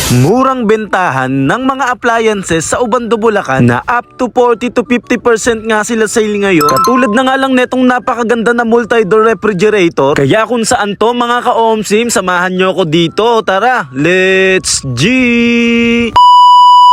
Murang bentahan ng mga appliances sa Ubando, Bulacan na up to 40 to 50% nga sila sale ngayon. Katulad na nga lang netong napakaganda na multi-door refrigerator. Kaya kung saan to mga ka-OMSIM, samahan nyo ko dito. Tara, let's G!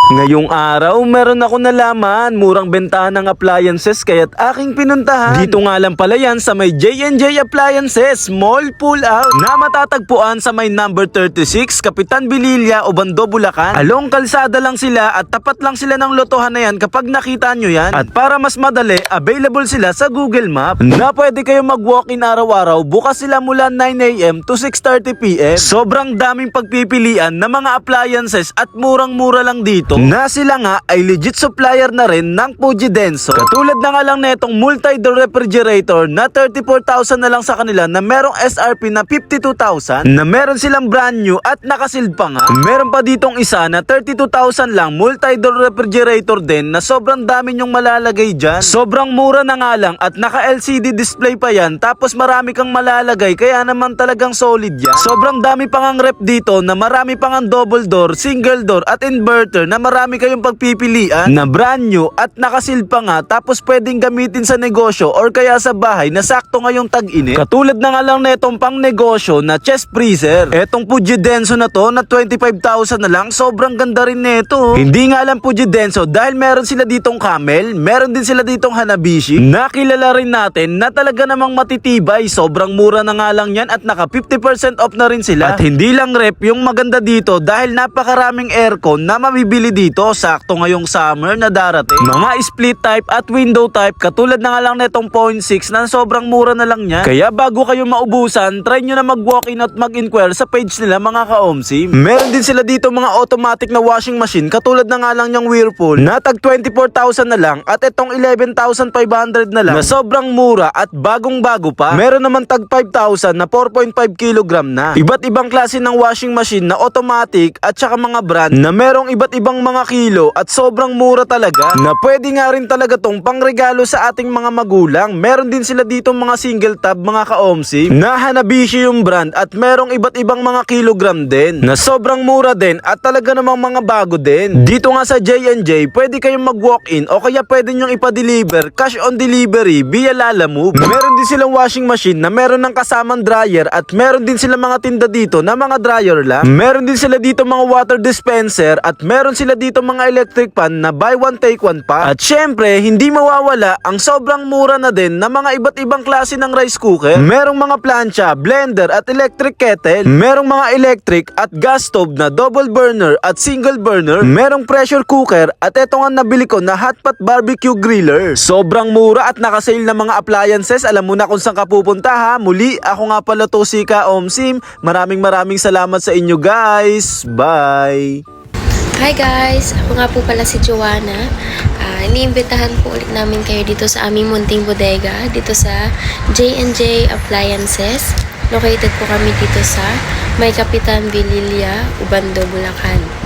Ngayong araw, meron ako nalaman, murang bentahan ng appliances kaya't aking pinuntahan. Dito nga lang pala yan sa may J&J Appliances Mall Pull Out na matatagpuan sa may number 36 Kapitan Bililla, Ubando, Bulacan. Along kalsada lang sila at tapat lang sila ng lotohan na yan kapag nakita nyo yan. At para mas madali, available sila sa Google Map na pwede kayo mag-walk-in araw-araw. Bukas sila mula 9 AM to 6:30 PM. Sobrang daming pagpipilian ng mga appliances at murang-mura lang dito. Na sila nga ay legit supplier na rin ng Fuji Denso. Katulad na nga lang netong multi-door refrigerator na 34,000 na lang sa kanila na merong SRP na 52,000 na meron silang brand new at nakasealed pa nga. Meron pa ditong isa na 32,000 lang multi-door refrigerator din na sobrang dami nyong malalagay dyan. Sobrang mura na nga lang at naka LCD display pa yan tapos marami kang malalagay kaya naman talagang solid yan. Sobrang dami pang ang rep dito na marami pang ang double door, single door at inverter na marami kayong pagpipilian na brand new at nakasealed pa nga tapos pwedeng gamitin sa negosyo or kaya sa bahay na sakto ngayong tag-init. Katulad na nga lang netong pang negosyo na chest freezer. Etong Fuji Denso na to na 25,000 na lang, sobrang ganda rin neto. Hindi nga lang Fuji Denso dahil meron sila ditong Camel, meron din sila ditong Hanabishi. Nakilala rin natin na talaga namang matitibay. Sobrang mura na nga lang yan at naka 50% off na rin sila. At hindi lang rep yung maganda dito dahil napakaraming aircon na mabibili dito sakto ngayong summer na darating. Mga split type at window type katulad na nga lang netong 0.6 na sobrang mura na lang yan. Kaya bago kayo maubusan, try nyo na mag-walk-in at mag-inquire sa page nila mga ka-OMSIM. Meron din sila dito mga automatic na washing machine katulad na nga lang yung Whirlpool na tag 24,000 na lang at itong 11,500 na lang na sobrang mura at bagong bago pa. Meron naman tag 5,000 na 4.5 kilogram na. Iba't ibang klase ng washing machine na automatic at saka mga brand na merong iba't ibang mga kilo at sobrang mura talaga na pwede nga rin talaga tong pangregalo sa ating mga magulang. Meron din sila dito mga single tab mga ka-OMSIM na Hanabishi yung brand at merong iba't ibang mga kilogram din na sobrang mura din at talaga namang mga bago din. Dito nga sa J&J pwede kayong mag-walk-in o kaya pwede nyong ipa-deliver cash on delivery via Lalamove. Meron din silang washing machine na meron ng kasamang dryer at meron din silang mga tinda dito na mga dryer lang. Meron din sila dito mga water dispenser at meron sila dito mga electric pan na buy one take one pa. At syempre, hindi mawawala ang sobrang mura na din na mga iba't ibang klase ng rice cooker. Merong mga plancha, blender at electric kettle. Merong mga electric at gas stove na double burner at single burner. Merong pressure cooker at eto nga nabili ko na hotpot barbecue griller. Sobrang mura at nakasale na mga appliances. Alam mo na kung saan ka pupunta ha. Muli, ako nga pala to si ka-OMSIM. Maraming salamat sa inyo guys. Bye! Hi guys! Ako nga po pala si Joanna. Iniimbitahan po ulit namin kayo dito sa aming munting bodega, dito sa J&J Appliances. Located po kami dito sa may Kapitan Bililla, Ubando, Bulacan.